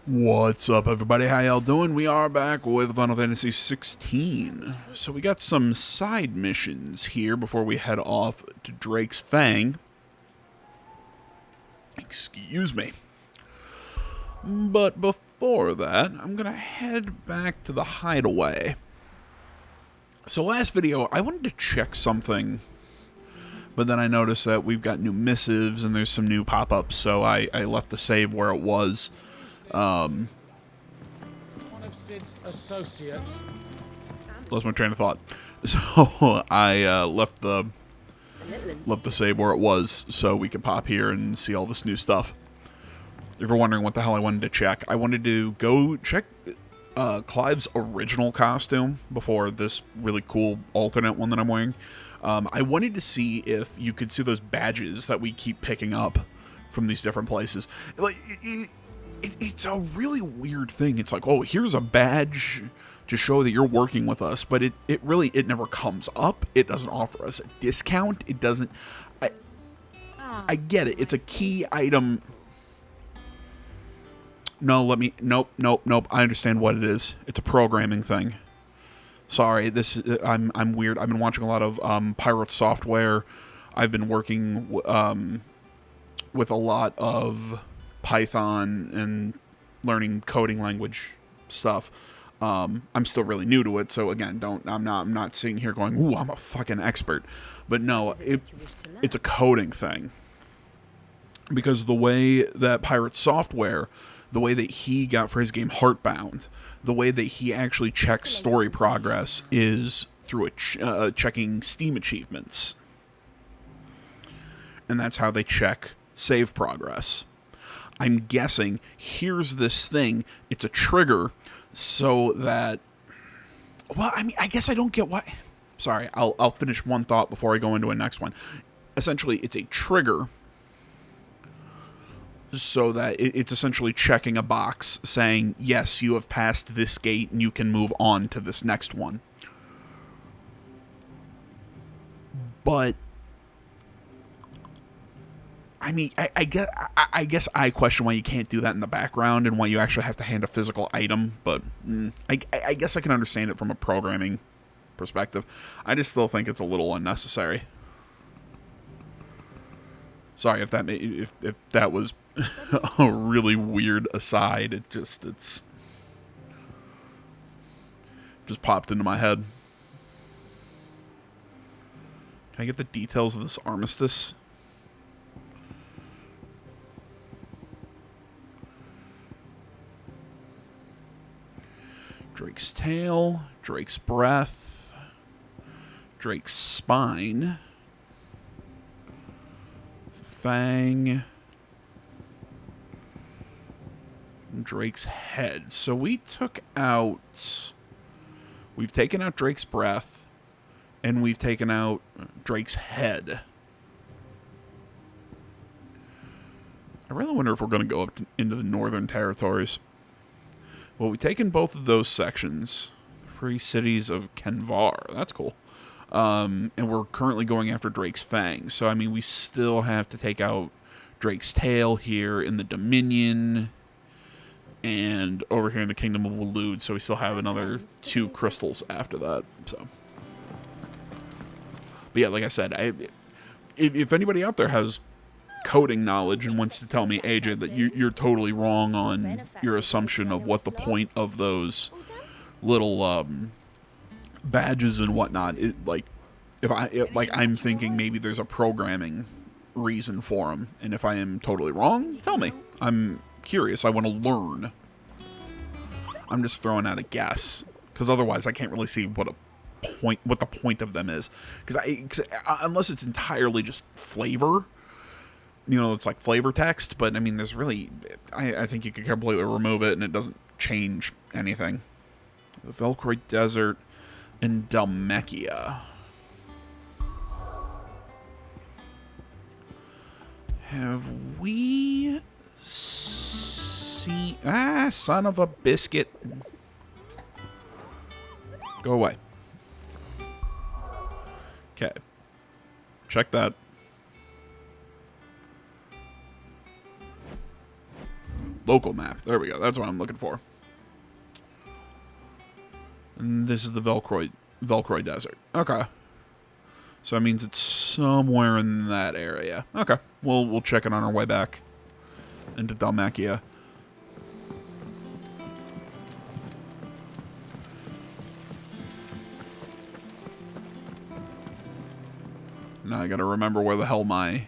What's up, everybody? How y'all doing? We are back with Final Fantasy 16. So we got some side missions here before we head off to Drake's Fang. Excuse me. But before that, I'm gonna head back to the hideaway. So last video, I wanted to check something, but then I noticed that we've got new missives and there's some new pop-ups, so I left the save where it was. One of Sid's associates. Lost my train of thought. So I left the save where it was so we could pop here and see all this new stuff. If you're wondering what the hell I wanted to check, I wanted to go check Clive's original costume before this really cool alternate one that I'm wearing. I wanted to see if you could see those badges that we keep picking up from these different places. Like, it's a really weird thing. It's like, oh, here's a badge to show that you're working with us, but it really never comes up. It doesn't offer us a discount. It doesn't. I get it. It's a key item. No, nope. I understand what it is. It's a programming thing. Sorry, I'm weird. I've been watching a lot of Pirate Software. I've been working with a lot of Python and learning coding language stuff. I'm still really new to it, so again, I'm not sitting here going, "Ooh, I'm a fucking expert." But no, it's a coding thing. Because the way that Pirate Software, the way that he got for his game Heartbound, the way that he actually checks story progress is through checking Steam achievements. And that's how they check save progress. I'm guessing here's this thing, it's a trigger, so that, well, I mean, I guess I don't get why. Sorry, I'll finish one thought before I go into a next one. Essentially, it's a trigger so that it's essentially checking a box saying, yes, you have passed this gate and you can move on to this next one. But I mean, I guess I question why you can't do that in the background and why you actually have to hand a physical item, but I guess I can understand it from a programming perspective. I just still think it's a little unnecessary. Sorry if that was a really weird aside. It just popped into my head. Can I get the details of this armistice? Drake's tail, Drake's breath, Drake's spine, fang, Drake's head. So we've taken out Drake's breath, and we've taken out Drake's head. I really wonder if we're going to go up into the Northern Territories. Well, we've taken both of those sections. The free cities of Kenvar. That's cool. And we're currently going after Drake's Fang. So, I mean, we still have to take out Drake's tail here in the Dominion. And over here in the Kingdom of Waloed. So we still have another 2 crystals after that. So, but yeah, like I said, if anybody out there has coding knowledge and wants to tell me, AJ, that you're totally wrong on your assumption of what the point of those little badges and whatnot, I'm thinking maybe there's a programming reason for them, and if I am totally wrong, tell me. I'm curious. I want to learn. I'm just throwing out a guess, because otherwise I can't really see what the point of them is, because unless it's entirely just flavor. You know, it's like flavor text, but I mean, there's really, I think you could completely remove it and it doesn't change anything. The Velcroy Desert and Dhalmekia. Have we seen, son of a biscuit. Go away. Okay. Check that. Local map. There we go. That's what I'm looking for. And this is the Velcroy Desert. Okay. So that means it's somewhere in that area. Okay. We'll check it on our way back into Dhalmekia. Now I gotta remember where the hell my...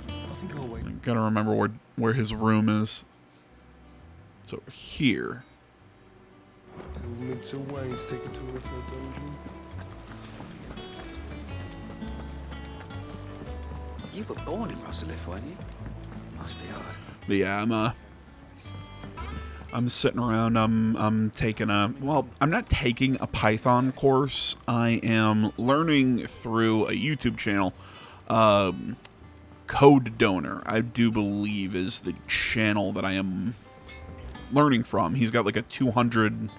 I think I'll wait. I gotta remember where his room is. It's over here. Till mid's away, let's take a tour of her dungeon. You were born in Rosalith, weren't you? Must be hard. But yeah, I'm sitting around. I'm taking well, I'm not taking a Python course. I am learning through a YouTube channel. Code Donor, I do believe, is the channel that I am learning from. He's got like a 200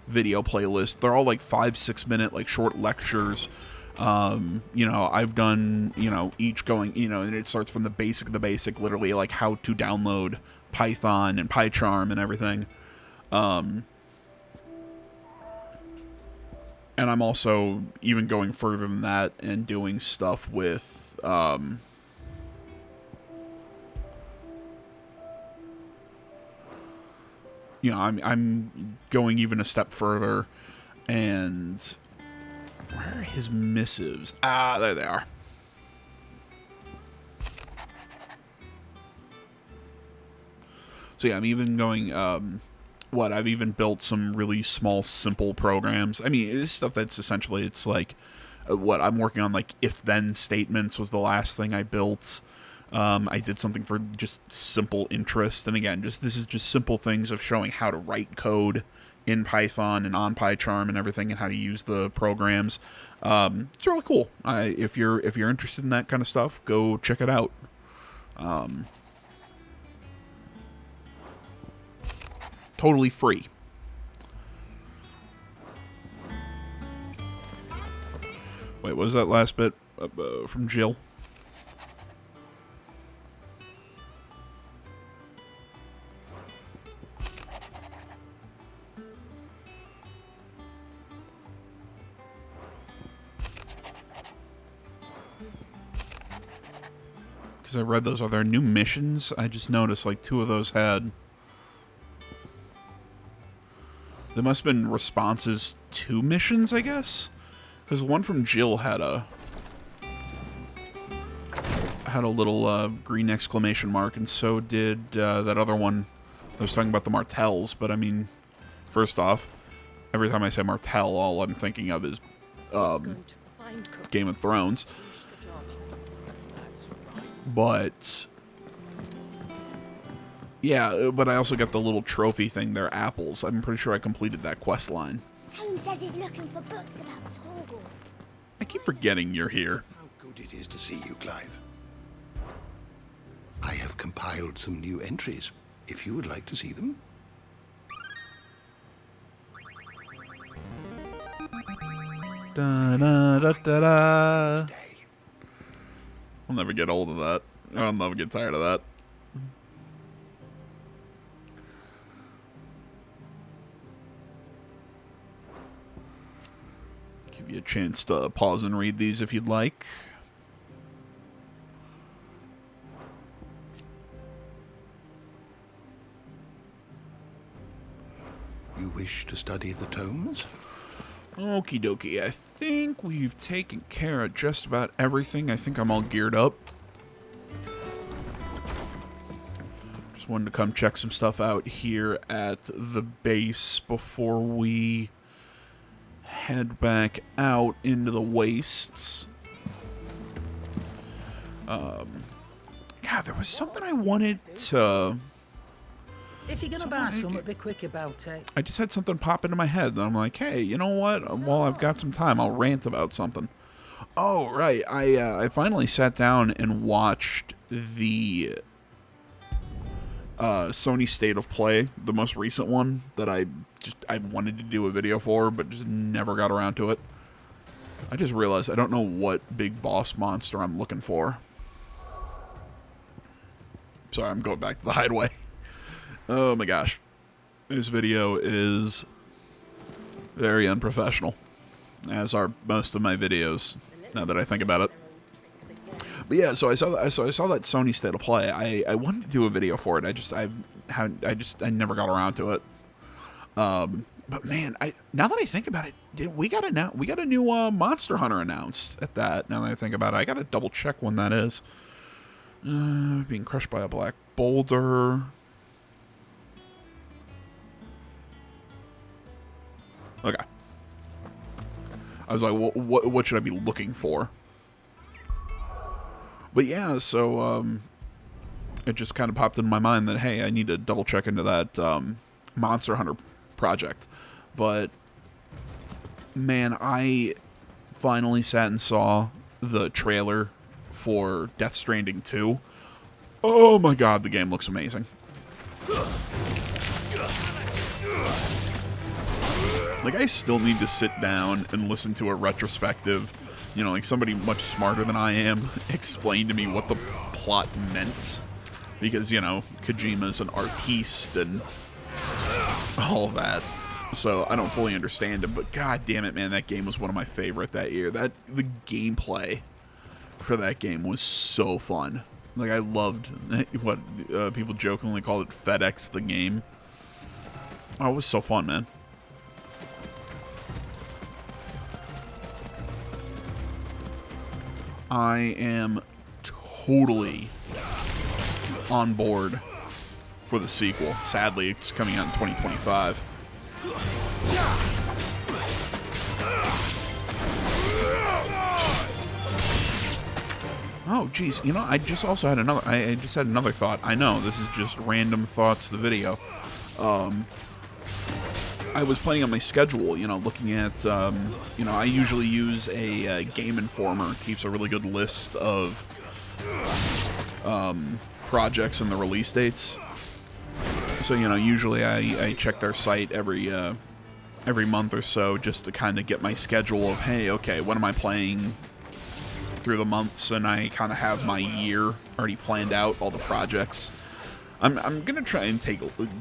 video playlist. They're all like 5-6 minute like short lectures. You know, I've done, you know, each going, you know, and it starts from the basic, literally like how to download Python and PyCharm and everything. And I'm also even going further than that and doing stuff with, you know, I'm going even a step further, and where are his missives? Ah, there they are. So yeah, I'm even going, I've even built some really small, simple programs. I mean, it's stuff that's essentially, it's like, I'm working on, like, if-then statements was the last thing I built. I did something for just simple interest. And again, this is just simple things of showing how to write code in Python and on PyCharm and everything, and how to use the programs. It's really cool. If you're interested in that kind of stuff, go check it out. Totally free. Wait, what was that last bit from Jill? Because I read those. Are there new missions? I just noticed like 2 of those had... There must have been responses to missions, I guess? Because the one from Jill had a little green exclamation mark, and so did that other one. I was talking about the Martells, but I mean, first off, every time I say Martell, all I'm thinking of is Game of Thrones. But yeah, but I also got the little trophy thing. They're apples. I'm pretty sure I completed that quest line. Tome says he's looking for books about Torgal. I keep forgetting you're here. How good it is to see you, Clive. I have compiled some new entries, if you would like to see them. Da, da, da, da, da. I'll never get old of that. I'll never get tired of that. Give you a chance to pause and read these if you'd like. You wish to study the tomes? Okie dokie. I think we've taken care of just about everything. I think I'm all geared up. Just wanted to come check some stuff out here at the base before we head back out into the wastes. God, there was something I wanted to... If you're going to buy something, be quick about it. I just had something pop into my head, and I'm like, hey, you know what? While I've got some time, I'll rant about something. Oh, right. I finally sat down and watched the Sony State of Play, the most recent one that I wanted to do a video for, but just never got around to it. I just realized I don't know what big boss monster I'm looking for. Sorry, I'm going back to the hideaway. Oh my gosh. This video is very unprofessional, as are most of my videos, now that I think about it. But yeah, so I saw that Sony State of Play. I wanted to do a video for it. I never got around to it. But man, now that I think about it, we got a new Monster Hunter announced at that. Now that I think about it, I got to double check when that is. Being crushed by a black boulder. Okay. I was like, well, what should I be looking for? But yeah, so it just kind of popped into my mind that, hey, I need to double check into that Monster Hunter project. But man, I finally sat and saw the trailer for Death Stranding 2. Oh my god, the game looks amazing. Like, I still need to sit down and listen to a retrospective, you know, like somebody much smarter than I am explain to me what the plot meant. Because, you know, Kojima's an artiste and all that. So I don't fully understand it, but god damn it, man, that game was one of my favorite that year. The gameplay for that game was so fun. Like, I loved what people jokingly called it FedEx the game. Oh, it was so fun, man. I am totally on board for the sequel. Sadly, it's coming out in 2025. Oh, geez. You know, I just also had another... I just had another thought. I know, this is just random thoughts, the video. I was planning on my schedule, you know, looking at... you know, I usually use a Game Informer. It keeps a really good list of projects and the release dates. So, you know, usually I check their site every month or so just to kind of get my schedule of, hey, okay, what am I playing through the months, and I kind of have my year already planned out, all the projects. I'm going to try and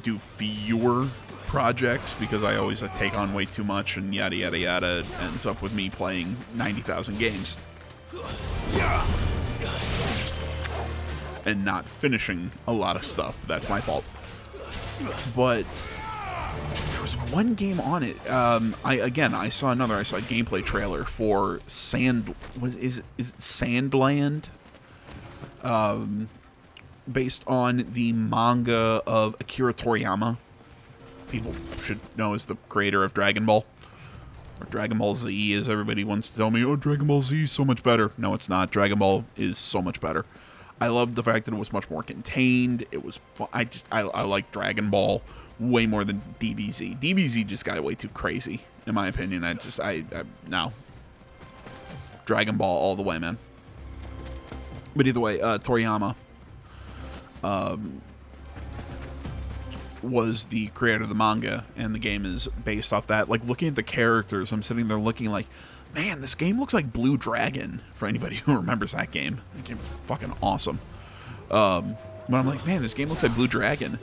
do fewer projects because I always take on way too much and yada yada yada. It ends up with me playing 90,000 games. And not finishing a lot of stuff. That's my fault. But there was one game on it. I saw a gameplay trailer for is it Sandland? Based on the manga of Akira Toriyama. People should know as the creator of Dragon Ball. Or Dragon Ball Z, as everybody wants to tell me, oh, Dragon Ball Z is so much better. No, it's not. Dragon Ball is so much better. I loved the fact that it was much more contained. It was fun. I like Dragon Ball way more than DBZ. DBZ just got way too crazy, in my opinion. No. Dragon Ball all the way, man. But either way, Toriyama was the creator of the manga, and the game is based off that. Like, looking at the characters, I'm sitting there looking like, man, this game looks like Blue Dragon, for anybody who remembers that game. That game's fucking awesome. But I'm like, man, this game looks like Blue Dragon.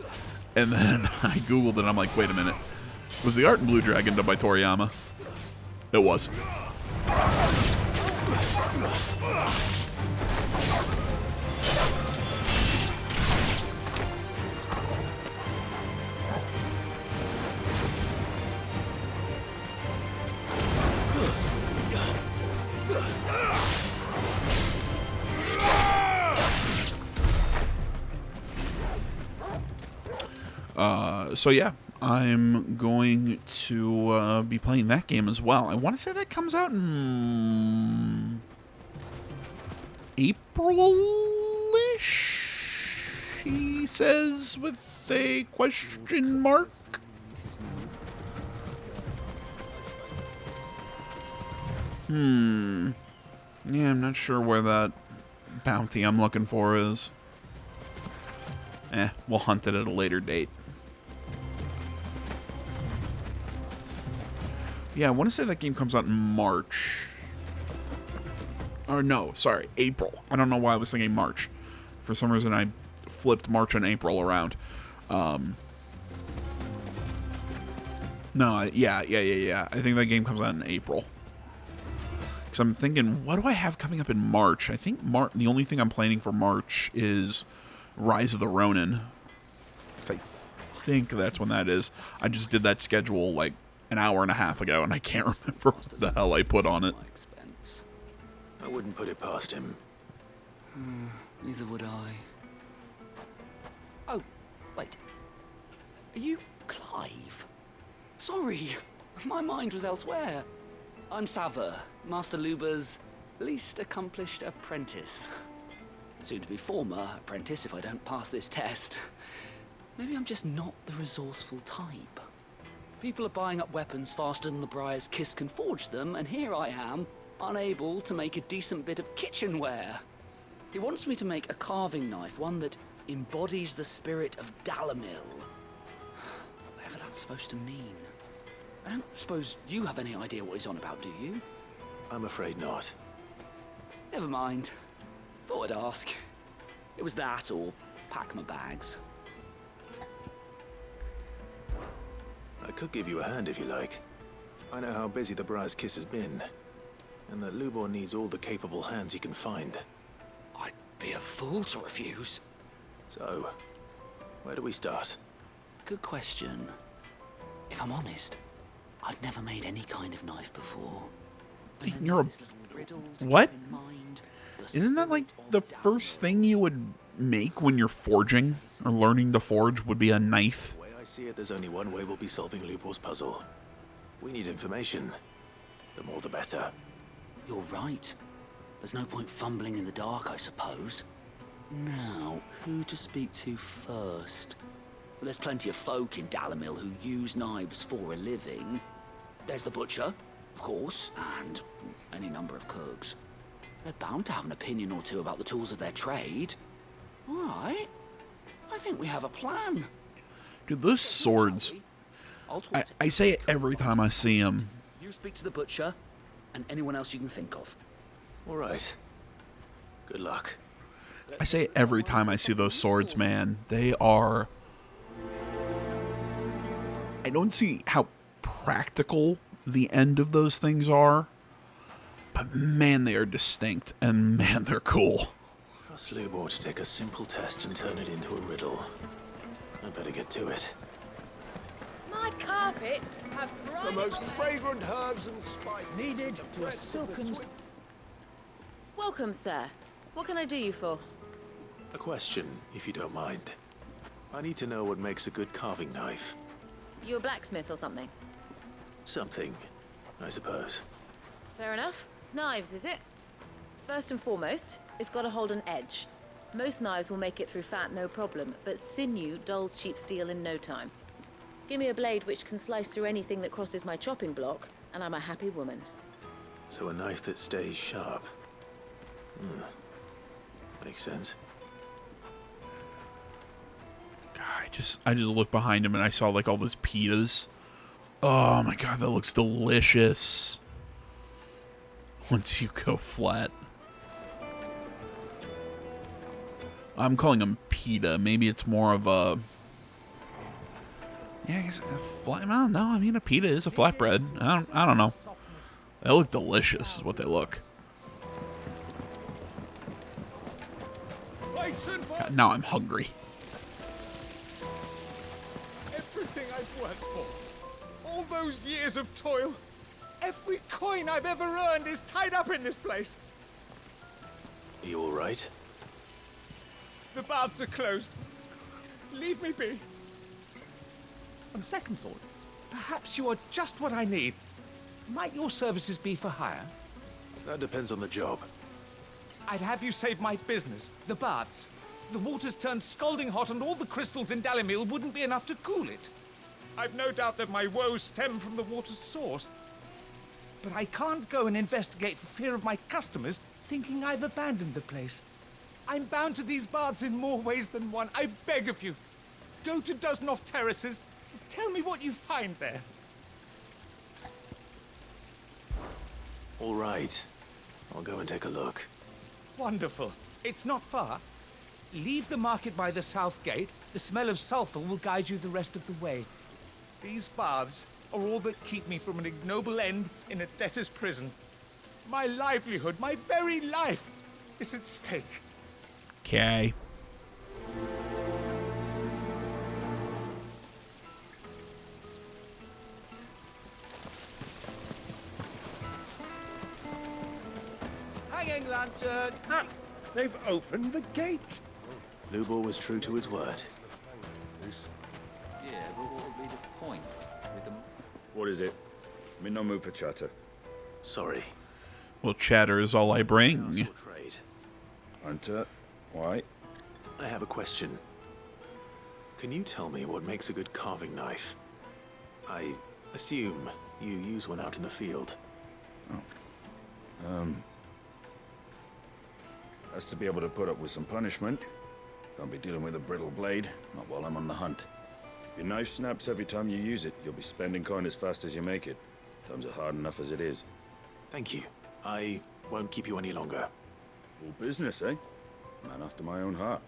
And then I googled it, and I'm like, wait a minute. Was the art in Blue Dragon done by Toriyama? It was. So yeah, I'm going to be playing that game as well. I want to say that comes out in April-ish, he says with a question mark. Yeah, I'm not sure where that bounty I'm looking for is. We'll hunt it at a later date. Yeah, I want to say that game comes out in March. Or no, sorry, April. I don't know why I was thinking March. For some reason, I flipped March and April around. No, yeah. I think that game comes out in April. Because I'm thinking, what do I have coming up in March? I think the only thing I'm planning for March is Rise of the Ronin. Because I think that's when that is. I just did that schedule like an hour and a half ago, and I can't remember what the hell I put on it. My expense. I wouldn't put it past him. Neither would I. Oh, wait. Are you Clive? Sorry, my mind was elsewhere. I'm Sava, Master Luba's least accomplished apprentice. Soon to be former apprentice if I don't pass this test. Maybe I'm just not the resourceful type. People are buying up weapons faster than the Briar's Kiss can forge them, and here I am, unable to make a decent bit of kitchenware. He wants me to make a carving knife, one that embodies the spirit of Dalamil. Whatever that's supposed to mean. I don't suppose you have any idea what he's on about, do you? I'm afraid not. Never mind. Thought I'd ask. It was that or pack my bags. I could give you a hand if you like. I know how busy the Briar's Kiss has been, and that Lubor needs all the capable hands he can find. I'd be a fool to refuse. So, where do we start? Good question. If I'm honest, I've never made any kind of knife before. And then You're a... there's this little riddle to What? keep in mind. Isn't that like the first thing you would make when you're forging or learning to forge would be a knife? The way I see it, there's only one way we'll be solving Lubor's puzzle. We need information. The more the better. You're right. There's no point fumbling in the dark, I suppose. Now, who to speak to first? Well, there's plenty of folk in Dalamil who use knives for a living. There's the butcher, of course, and any number of cooks. They're bound to have an opinion or two about the tools of their trade. All right. I think we have a plan. Dude, those swords... I'll talk to I say it every time I see them. you. Speak to the butcher, and anyone else you can think of. All right. Good luck. I say it every time I see those swords, man. They are... I don't see how practical the end of those things are, but man, they are distinct, and man, they're cool. Trust Lubor to take a simple test and turn it into a riddle. I better get to it. My carpets have The most fragrant herbs and spices. Needed to a silken... Welcome, sir. What can I do you for? A question, if you don't mind. I need to know what makes a good carving knife. You a blacksmith or something? Something, I suppose. Fair enough. Knives, is it? First and foremost, it's got to hold an edge. Most knives will make it through fat, no problem, but sinew dulls cheap steel in no time. Give me a blade which can slice through anything that crosses my chopping block, and I'm a happy woman. So a knife that stays sharp. Makes sense. God, I just looked behind him and I saw like all those pitas. Oh my god, that looks delicious. Once you go flat. I'm calling them pita. Maybe it's more of a... Yeah, I guess a flat... I don't know. I mean, a pita is a flatbread. I don't know. They look delicious is what they look. God, now I'm hungry. Everything I've worked for, all those years of toil, every coin I've ever earned is tied up in this place. Are you all right? The baths are closed. Leave me be. On second thought, perhaps you are just what I need. Might your services be for hire? That depends on the job. I'd have you save my business, the baths. The water's turned scalding hot and all the crystals in Dalamil wouldn't be enough to cool it. I've no doubt that my woes stem from the water's source. But I can't go and investigate for fear of my customers thinking I've abandoned the place. I'm bound to these baths in more ways than one. I beg of you. Go to Dusnoff Terraces. Tell me what you find there. All right. I'll go and take a look. Wonderful. It's not far. Leave the market by the south gate. The smell of sulfur will guide you the rest of the way. These baths are all that keep me from an ignoble end in a debtor's prison. My livelihood, my very life, is at stake. Okay. Hanging lantern! They've opened the gate. Lubor was true to his word. Yeah, but what would be the point with them? What is it? I'm in no mood for chatter. Sorry. Well, chatter is all I bring. Household trade. Hunter, why? I have a question. Can you tell me what makes a good carving knife? I assume you use one out in the field. Has to be able to put up with some punishment. Can't be dealing with a brittle blade, not while I'm on the hunt. If your knife snaps every time you use it, you'll be spending coin as fast as you make it. Times are hard enough as it is. Thank you. I won't keep you any longer. All business, eh? Man after my own heart.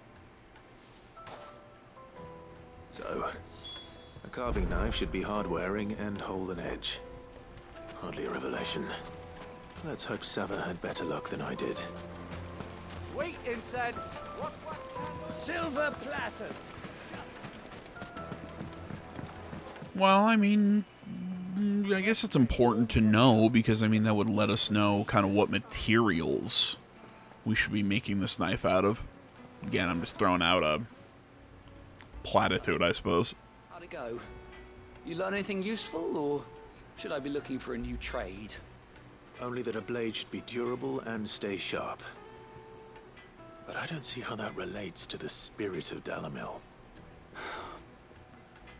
So, a carving knife should be hard-wearing and hold an edge. Hardly a revelation. Let's hope Sava had better luck than I did. Sweet incense! Silver platters! Well, I mean, I guess it's important to know because, I mean, that would let us know kind of what materials we should be making this knife out of. Again, I'm just throwing out a platitude, I suppose. How'd it go? You learn anything useful, or should I be looking for a new trade? Only that a blade should be durable and stay sharp. But I don't see how that relates to the spirit of Dalimil.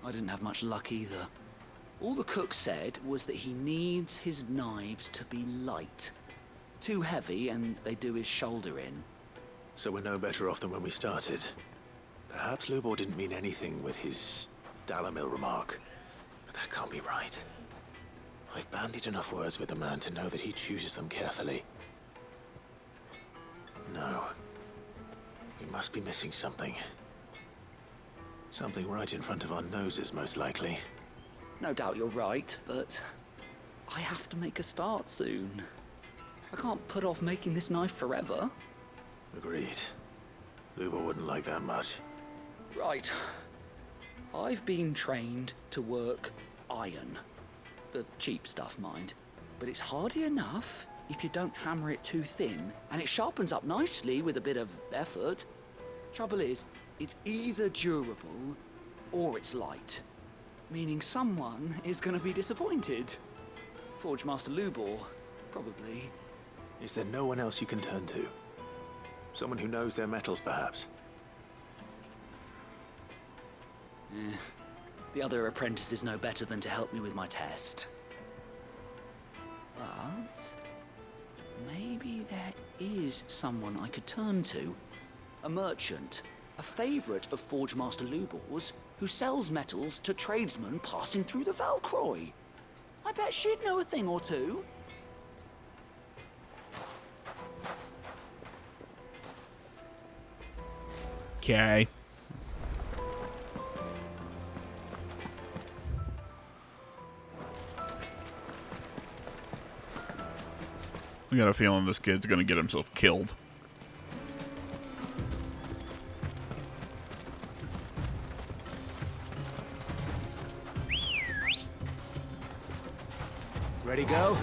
I didn't have much luck either. All the cook said was that he needs his knives to be light. Too heavy and they do his shoulder in. So we're no better off than when we started. Perhaps Lubor didn't mean anything with his Dalimil remark. But that can't be right. I've bandied enough words with the man to know that he chooses them carefully. No. We must be missing something. Something right in front of our noses, most likely. No doubt you're right, but I have to make a start soon. I can't put off making this knife forever. Agreed. Lubor wouldn't like that much. Right. I've been trained to work iron. The cheap stuff, mind. But it's hardy enough if you don't hammer it too thin, and it sharpens up nicely with a bit of effort. Trouble is, it's either durable or it's light. Meaning someone is going to be disappointed. Forge Master Lubor, probably. Is there no one else you can turn to? Someone who knows their metals, perhaps? The other apprentices know better than to help me with my test. But maybe there is someone I could turn to. A merchant, a favorite of Forge Master Lubor's, who sells metals to tradesmen passing through the Valcroy. I bet she'd know a thing or two. Okay. I got a feeling this kid's gonna get himself killed. Ready, go?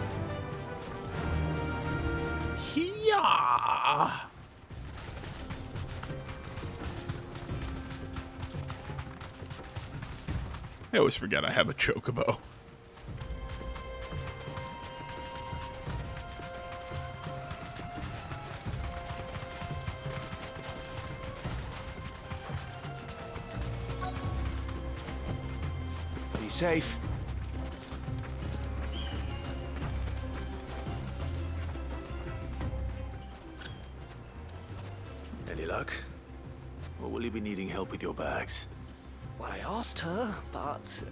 Yeah. I always forget I have a chocobo. Be safe. Any luck? Or will you be needing help with your bags? Well, I asked her, but...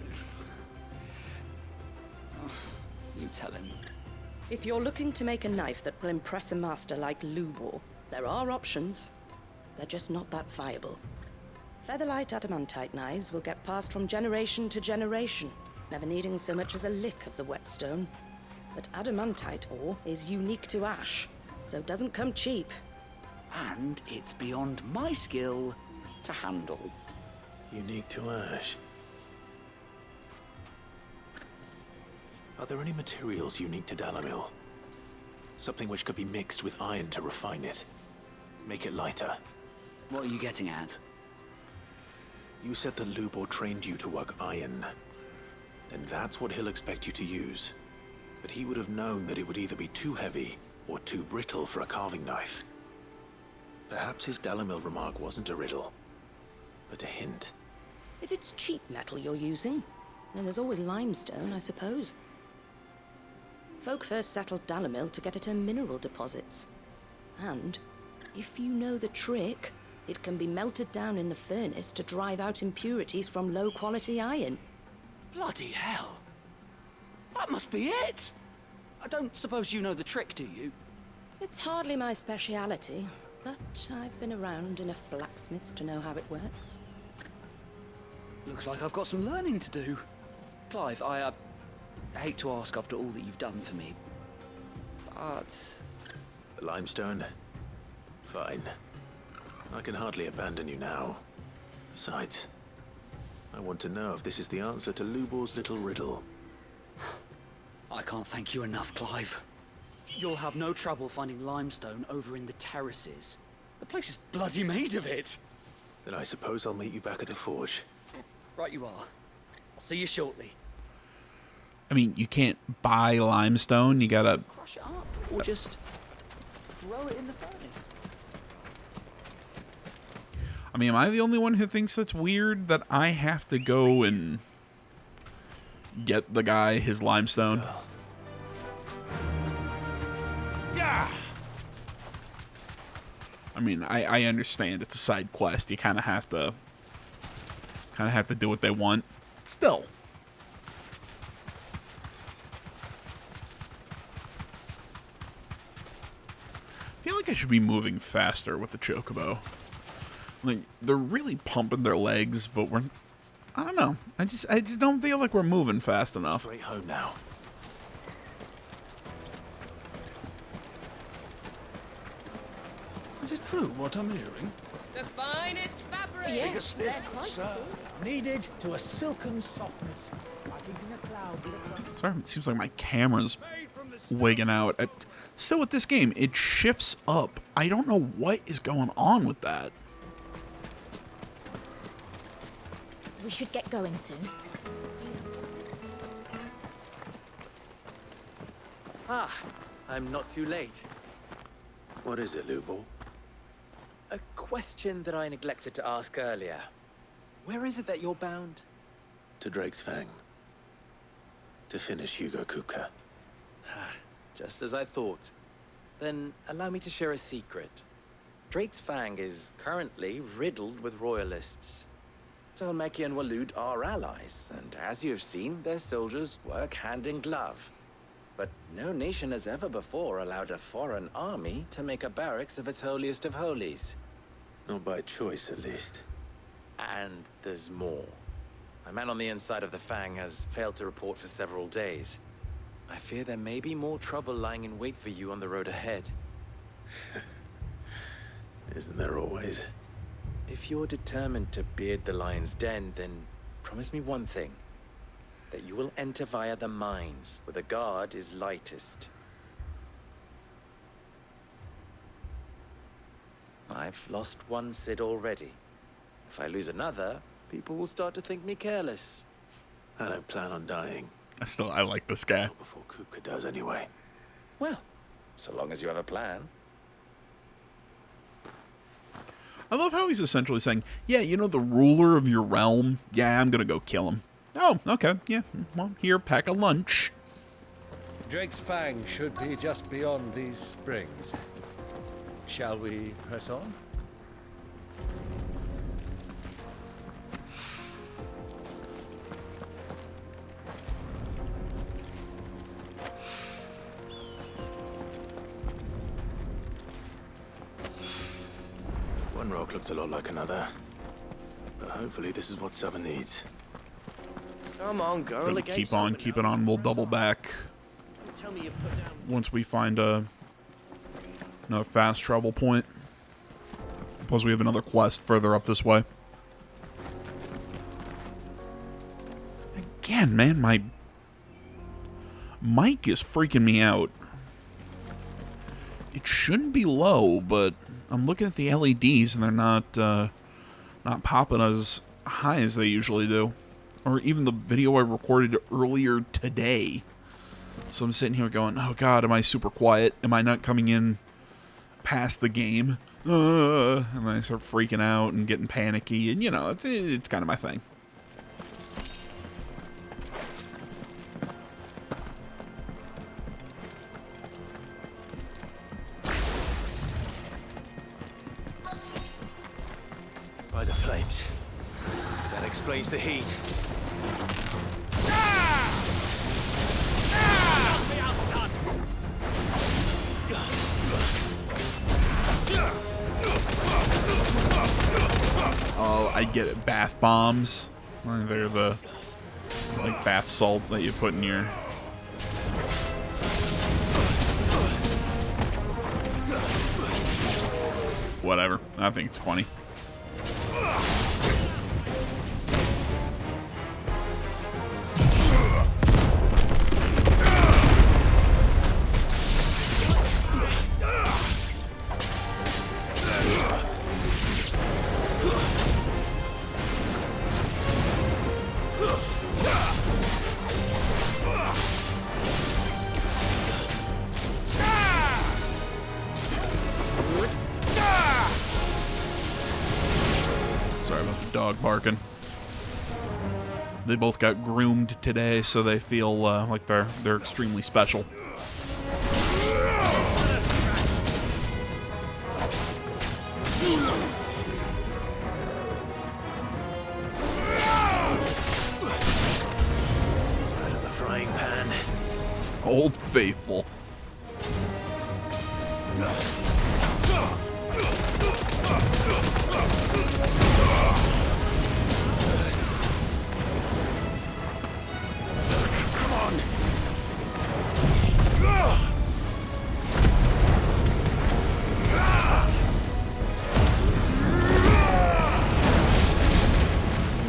you tell him. If you're looking to make a knife that will impress a master like Lubor, there are options. They're just not that viable. Featherlight adamantite knives will get passed from generation to generation, never needing so much as a lick of the whetstone. But adamantite ore is unique to ash, so it doesn't come cheap. And it's beyond my skill to handle. Unique to ash. Are there any materials unique to Dalamil? Something which could be mixed with iron to refine it. Make it lighter. What are you getting at? You said that Lubor trained you to work iron. Then that's what he'll expect you to use. But he would have known that it would either be too heavy or too brittle for a carving knife. Perhaps his Dalamil remark wasn't a riddle, but a hint. If it's cheap metal you're using, then there's always limestone, I suppose. Folk first settled Dalamil to get at her mineral deposits. And, if you know the trick, it can be melted down in the furnace to drive out impurities from low-quality iron. Bloody hell! That must be it! I don't suppose you know the trick, do you? It's hardly my speciality, but I've been around enough blacksmiths to know how it works. Looks like I've got some learning to do. Clive, I hate to ask after all that you've done for me, but... Limestone? Fine. I can hardly abandon you now. Besides, I want to know if this is the answer to Lubor's little riddle. I can't thank you enough, Clive. You'll have no trouble finding limestone over in the terraces. The place is bloody made of it. Then I suppose I'll meet you back at the forge. Right you are. I'll see you shortly. I mean, you can't buy limestone. You gotta... Crush it up, or just throw it in the furnace. I mean, am I the only one who thinks that's weird that I have to go and get the guy his limestone? Yeah. I mean, I understand it's a side quest. You kind of have to do what they want. Still. I feel like I should be moving faster with the Chocobo. Like, they're really pumping their legs, but I don't know. I just don't feel like we're moving fast enough. Straight home now. Is it true what I'm hearing? The finest fabric. Take a sniff, sir. Kneaded to a silken softness, like eating a cloud with a crunch. Sorry, it seems like my camera's wigging out. Still with this game, it shifts up. I don't know what is going on with that. We should get going soon. Ah, I'm not too late. What is it, Lubor? A question that I neglected to ask earlier. Where is it that you're bound? To Drake's Fang. To finish Hugo Kupka. Just as I thought. Then allow me to share a secret. Drake's Fang is currently riddled with royalists. Tolmeki and Waloed are allies, and as you've seen, their soldiers work hand in glove. But no nation has ever before allowed a foreign army to make a barracks of its holiest of holies. Not by choice, at least. And there's more. My man on the inside of the Fang has failed to report for several days. I fear there may be more trouble lying in wait for you on the road ahead. Isn't there always? If you're determined to beard the lion's den, then promise me one thing. That you will enter via the mines, where the guard is lightest. I've lost one Cid already. If I lose another, people will start to think me careless. I don't plan on dying. I like this guy. Not before Kupka does, anyway. Well, so long as you have a plan. I love how he's essentially saying, yeah, you know, the ruler of your realm? Yeah, I'm gonna go kill him. Oh, okay, yeah, well, here, pack a lunch. Drake's Fang should be just beyond these springs. Shall we press on? One rock looks a lot like another. But hopefully this is what Sava needs. Come on, girl. But keep on, keep it on. We'll double back Tell me you put down. once we find another fast travel point. Plus we have another quest further up this way. Again, man, my mic is freaking me out. It shouldn't be low, but I'm looking at the LEDs and they're not popping as high as they usually do. Or even the video I recorded earlier today. So I'm sitting here going, oh god, am I super quiet? Am I not coming in past the game? And then I start freaking out and getting panicky, and you know, it's kind of my thing. By the flames. That explains the heat. Oh, I get it. Bath bombs. They're the like bath salt that you put in your. Whatever. I think it's funny. Dog barking. They both got groomed today, so they feel like they're extremely special. Out of the frying pan. Old Faithful.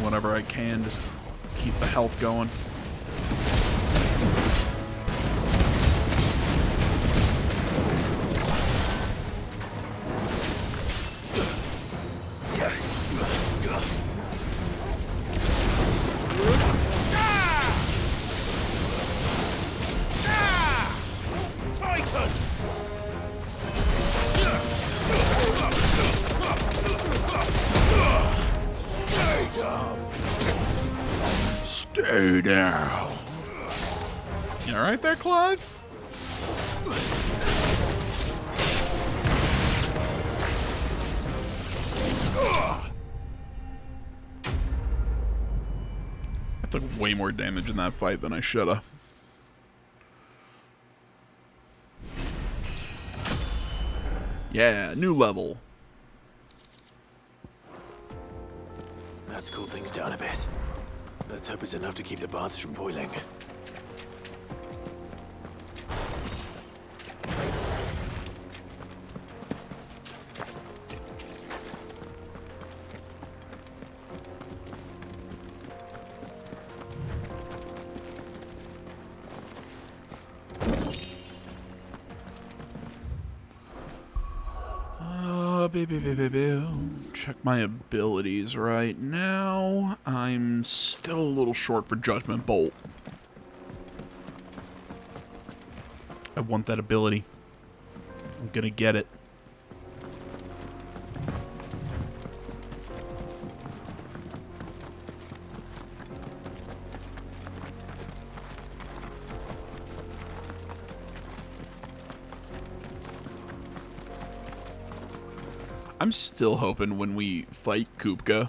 Whatever I can, just keep the health going. Stay down. You alright there, Clive? I took way more damage in that fight than I shoulda. Yeah, new level. Let's cool things down a bit. Let's hope it's enough to keep the baths from boiling. Check my abilities right now. I'm still a little short for Judgment Bolt. I want that ability. I'm gonna get it. I'm still hoping when we fight Kupka,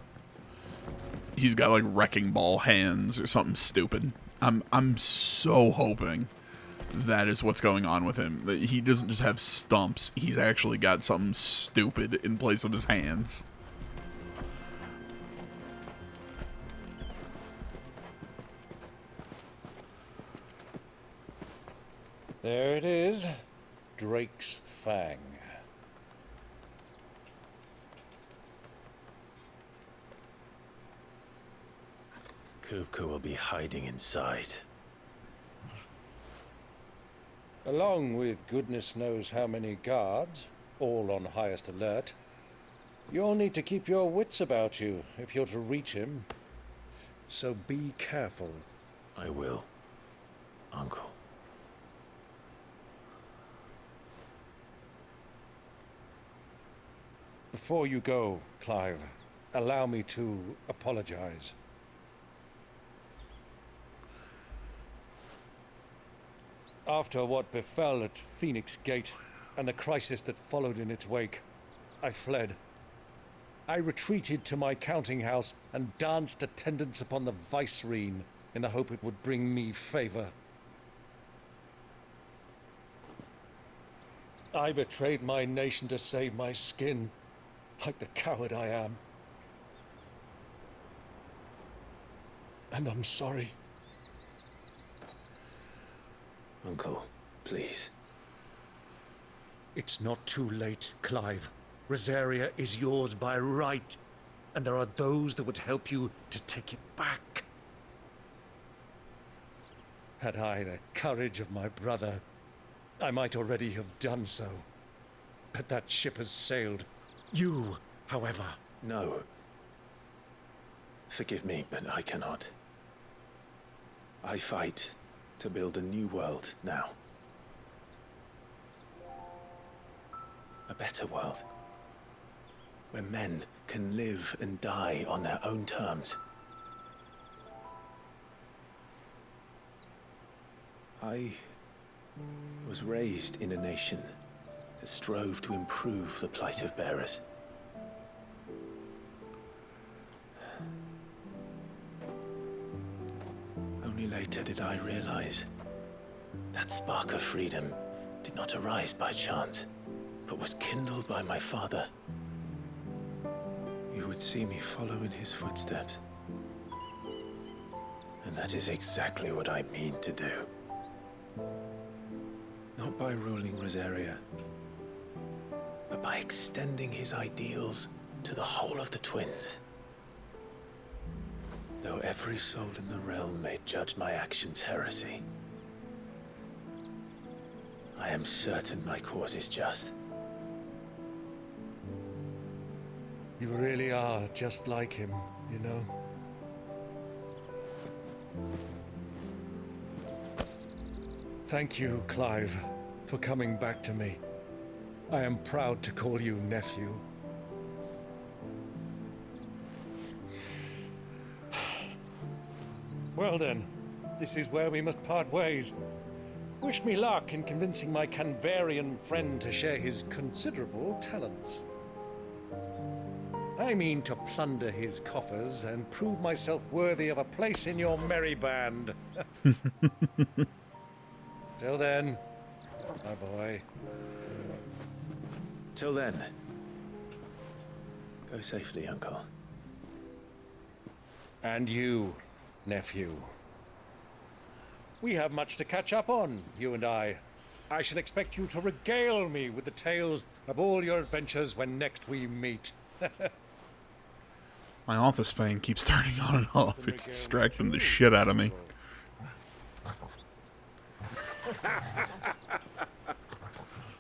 he's got like wrecking ball hands or something stupid. I'm so hoping that is what's going on with him. He doesn't just have stumps. He's actually got something stupid in place of his hands. There it is. Drake's Fang. Kupka will be hiding inside. Along with goodness knows how many guards, all on highest alert. You'll need to keep your wits about you if you're to reach him. So be careful. I will, Uncle. Before you go, Clive, allow me to apologize. After what befell at Phoenix Gate and the crisis that followed in its wake, I fled. I retreated to my counting house and danced attendance upon the Vicereine in the hope it would bring me favor. I betrayed my nation to save my skin, like the coward I am. And I'm sorry. Uncle, please. It's not too late, Clive. Rosaria is yours by right, and there are those that would help you to take it back. Had I the courage of my brother, I might already have done so. But that ship has sailed. You, however... No. Forgive me, but I cannot. I fight to build a new world now. A better world. Where men can live and die on their own terms. I was raised in a nation that strove to improve the plight of bearers. Only later did I realize that spark of freedom did not arise by chance, but was kindled by my father. You would see me follow in his footsteps. And that is exactly what I mean to do. Not by ruling Rosaria, but by extending his ideals to the whole of the Twins. Though every soul in the realm may judge my actions heresy, I am certain my cause is just. You really are just like him, you know? Thank you, Clive, for coming back to me. I am proud to call you nephew. Well then, this is where we must part ways. Wish me luck in convincing my Canvarian friend to share his considerable talents. I mean to plunder his coffers and prove myself worthy of a place in your merry band. Till then, my boy. Till then, go safely, Uncle. And you, nephew. We have much to catch up on, you and I. I shall expect you to regale me with the tales of all your adventures when next we meet. My office fan keeps turning on and off. It's distracting the shit out of me.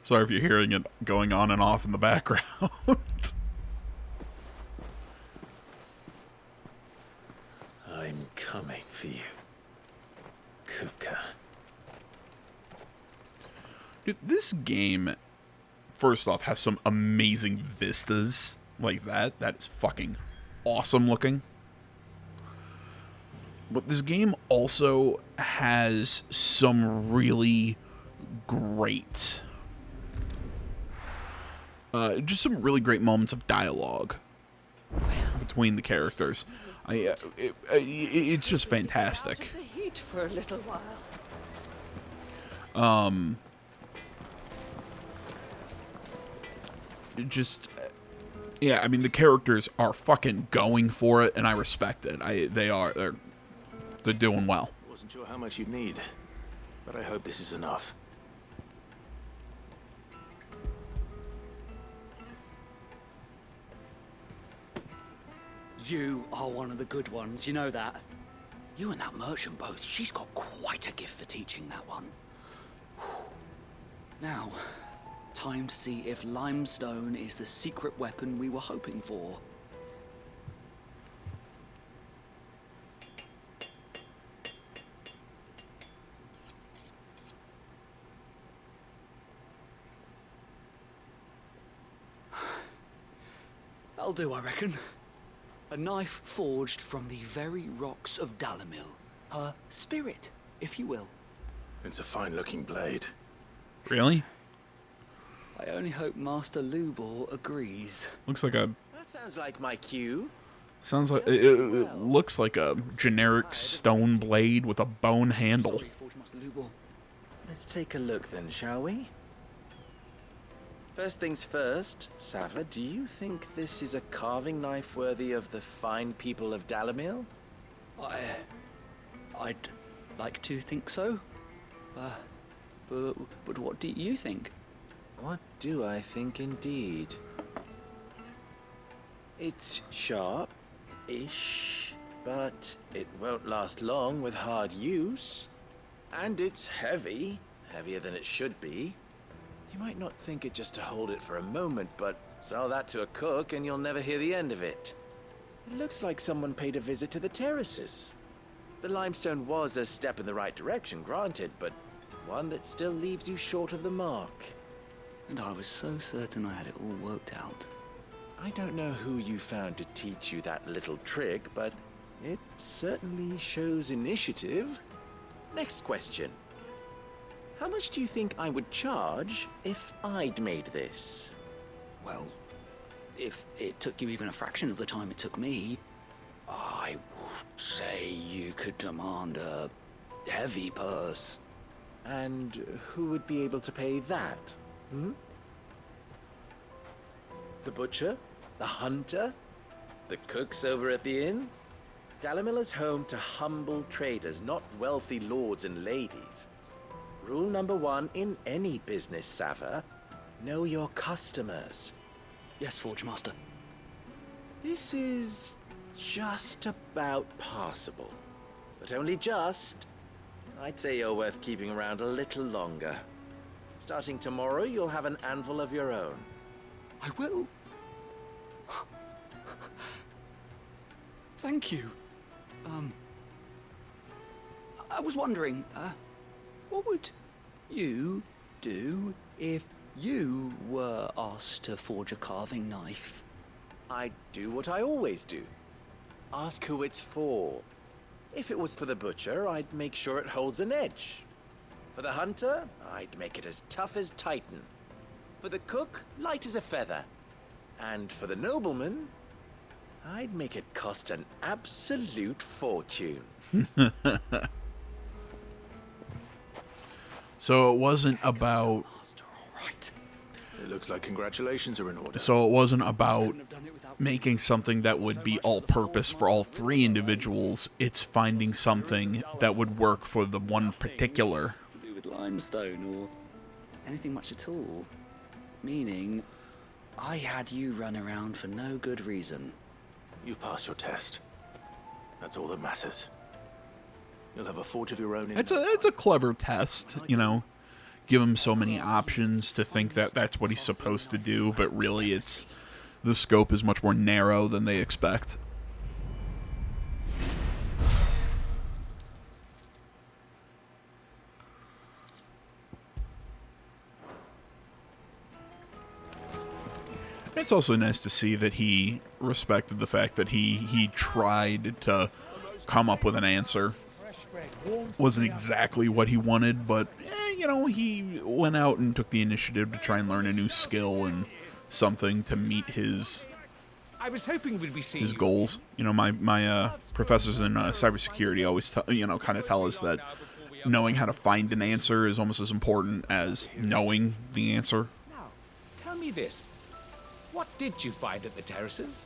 Sorry if you're hearing it going on and off in the background. I'm coming for you, Kupka. Dude, this game, first off, has some amazing vistas like that. That is fucking awesome looking. But this game also has some really great, just some really great moments of dialogue between the characters. It's just fantastic. The heat for a little while. Yeah, I mean, the characters are fucking going for it, and I respect it. They're doing well. Wasn't sure how much you'd need, but I hope this is enough. You are one of the good ones, you know that? You and that merchant both, she's got quite a gift for teaching that one. Now, time to see if limestone is the secret weapon we were hoping for. That'll do, I reckon. A knife forged from the very rocks of Dalimil. Her spirit, if you will. It's a fine-looking blade. Really? I only hope Master Lubor agrees. Looks like a... That sounds like my cue. Sounds like... It looks like a generic stone blade with a bone handle. Sorry, Forge Master Lubor. Let's take a look then, shall we? First things first, Sava, do you think this is a carving knife worthy of the fine people of Dalimil? I'd like to think so. But what do you think? What do I think indeed? It's sharp-ish, but it won't last long with hard use. And it's heavy, heavier than it should be. You might not think it just to hold it for a moment, but sell that to a cook and you'll never hear the end of it. It looks like someone paid a visit to the terraces. The limestone was a step in the right direction, granted, but one that still leaves you short of the mark. And I was so certain I had it all worked out. I don't know who you found to teach you that little trick, but it certainly shows initiative. Next question. How much do you think I would charge if I'd made this? Well, if it took you even a fraction of the time it took me, I would say you could demand a heavy purse. And who would be able to pay that? The butcher? The hunter? The cooks over at the inn? Dalimil is home to humble traders, not wealthy lords and ladies. Rule number 1 in any business, Sava, know your customers. Yes, Forge Master. This is just about passable, but only just. I'd say you're worth keeping around a little longer. Starting tomorrow, you'll have an anvil of your own. I will. Thank you. I was wondering, what would you do if you were asked to forge a carving knife? I'd do what I always do. Ask who it's for. If it was for the butcher, I'd make sure it holds an edge. For the hunter, I'd make it as tough as Titan. For the cook, light as a feather. And for the nobleman, I'd make it cost an absolute fortune. So it wasn't about... It looks like congratulations are in order. So it wasn't about making something that would be all-purpose for all three individuals. It's finding something that would work for the one particular. To do with limestone or anything much at all. Meaning, I had you run around for no good reason. You've passed your test. That's all that matters. You'll have a forge of your own. It's a clever test, you know. Give him so many options to think that that's what he's supposed to do, but really it's the scope is much more narrow than they expect. It's also nice to see that he respected the fact that he tried to come up with an answer. Wasn't exactly what he wanted, but you know, he went out and took the initiative to try and learn a new skill and something to meet his I was hoping we'd be seeing his goals. You know, my professors in cybersecurity always kind of tell us that knowing how to find an answer is almost as important as knowing the answer. Now, tell me this. What did you find at the terraces?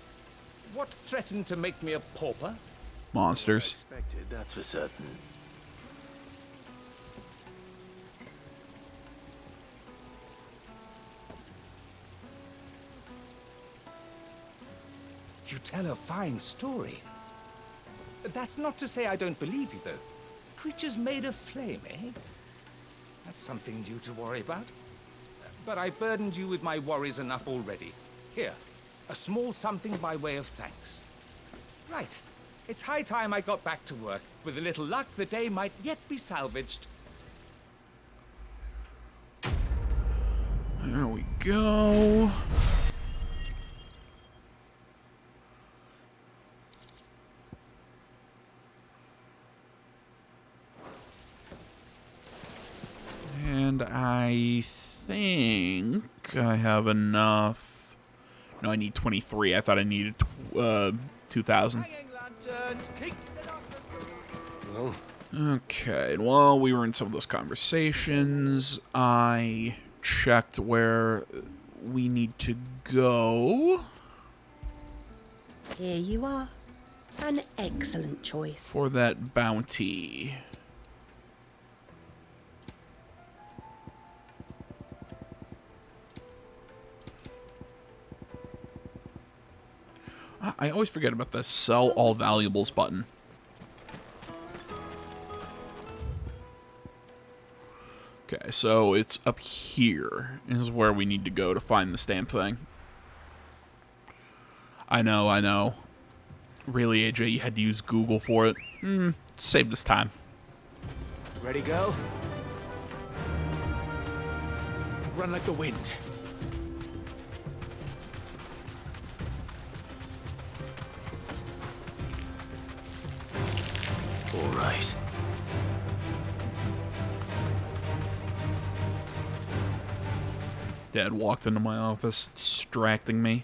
What threatened to make me a pauper? Monsters. Expected, that's for certain. You tell a fine story. That's not to say I don't believe you, though. Creatures made of flame, eh? That's something new to worry about. But I burdened you with my worries enough already. Here, a small something by way of thanks. Right. It's high time I got back to work. With a little luck, the day might yet be salvaged. There we go. And I think I have enough. No, I need 23. I thought I needed 2,000. Well. Okay, and while we were in some of those conversations, I checked where we need to go. Here you are. An excellent choice. For that bounty. I always forget about the sell all valuables button. Okay, so it's up here. This is where we need to go to find the stamp thing. I know. Really, AJ, you had to use Google for it. Saved us time. Ready, go? Run like the wind. All right. Dad walked into my office, distracting me.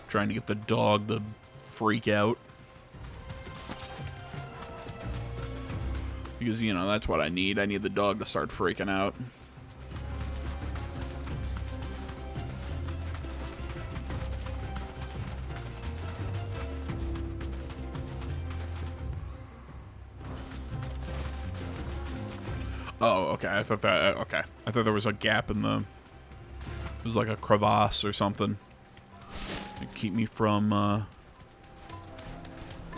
Trying to get the dog to freak out. Because, you know, that's what I need. I need the dog to start freaking out. Oh, okay. I thought that... Okay. I thought there was a gap in the... It was like a crevasse or something. To keep me from,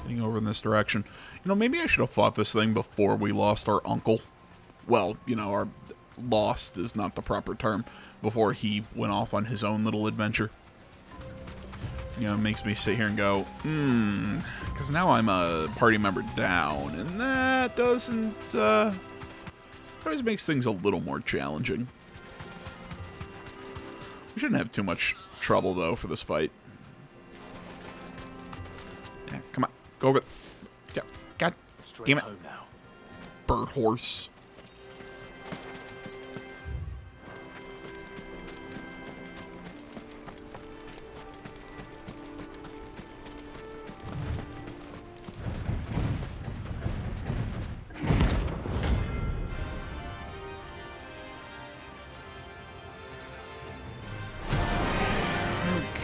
getting over in this direction. You know, maybe I should have fought this thing before we lost our uncle. Well, you know, our... Lost is not the proper term. Before he went off on his own little adventure. You know, it makes me sit here and go, because now I'm a party member down. And that doesn't, always makes things a little more challenging. We shouldn't have too much trouble, though, for this fight. Yeah, come on. Go over it. Yeah, God damn it. Home now. Bird horse.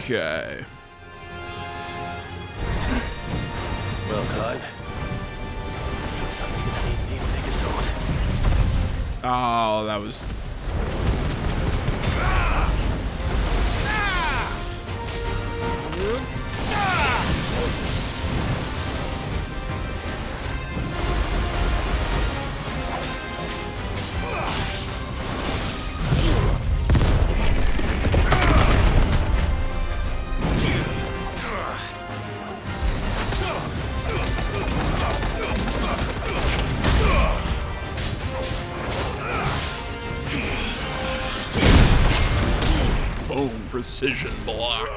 Okay. Well, Clive. Looks like we're gonna need a bigger sword. Oh, that was... Boom, precision block.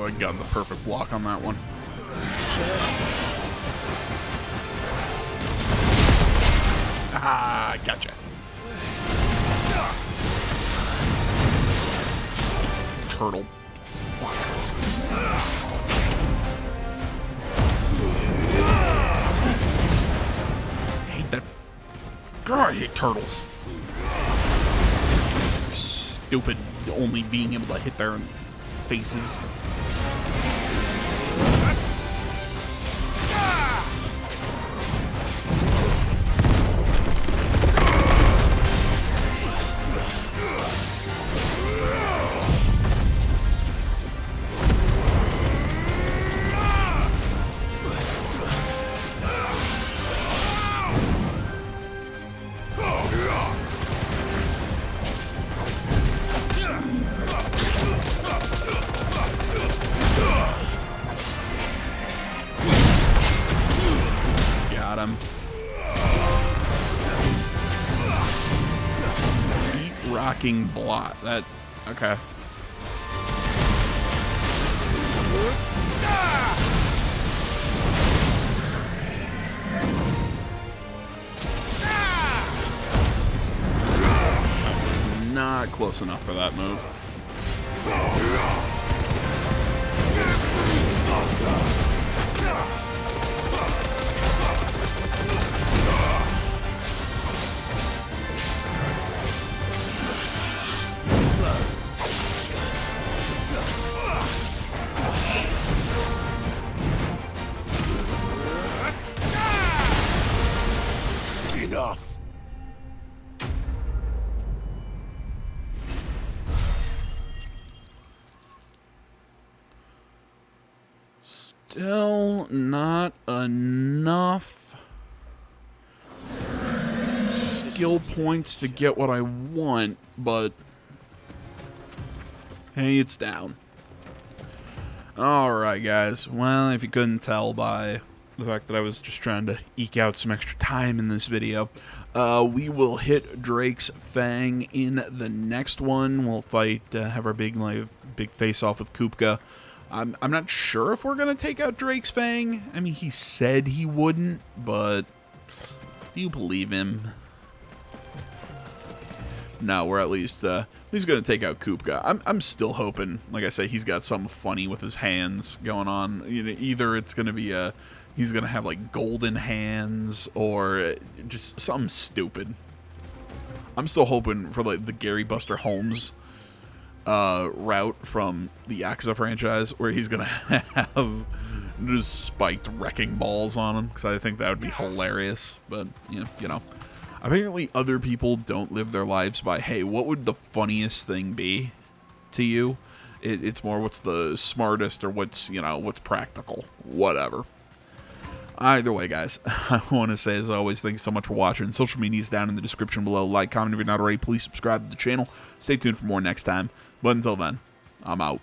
I got the perfect block on that one. Ah, gotcha. Turtle. I hate that. God, I hate turtles. Stupid, only being able to hit their faces. Got him. Heat rocking blot. That, okay. Not close enough for that move. Enough. Still not enough skill points to get what I want, but hey, it's down. Alright, guys. Well, if you couldn't tell by the fact that I was just trying to eke out some extra time in this video, we will hit Drake's Fang in the next one. We'll fight, have our big face-off with Kupka. I'm not sure if we're going to take out Drake's Fang. I mean, he said he wouldn't, but do you believe him? No, we're at least going to take out Kupka. I'm still hoping, like I say, he's got something funny with his hands going on. You know, either it's going to be he's going to have like golden hands or just something stupid. I'm still hoping for like the Gary Buster Holmes route from the Yakuza franchise, where he's gonna have just spiked wrecking balls on him, because I think that would be hilarious. But you know, apparently other people don't live their lives by, hey, what would the funniest thing be to you? It's more what's the smartest, or what's, you know, what's practical, whatever. Either way, guys, I want to say, as always, thanks so much for watching. Social media is down in the description below. Like, comment if you're not already. Please subscribe to the channel. Stay tuned for more next time. But until then, I'm out.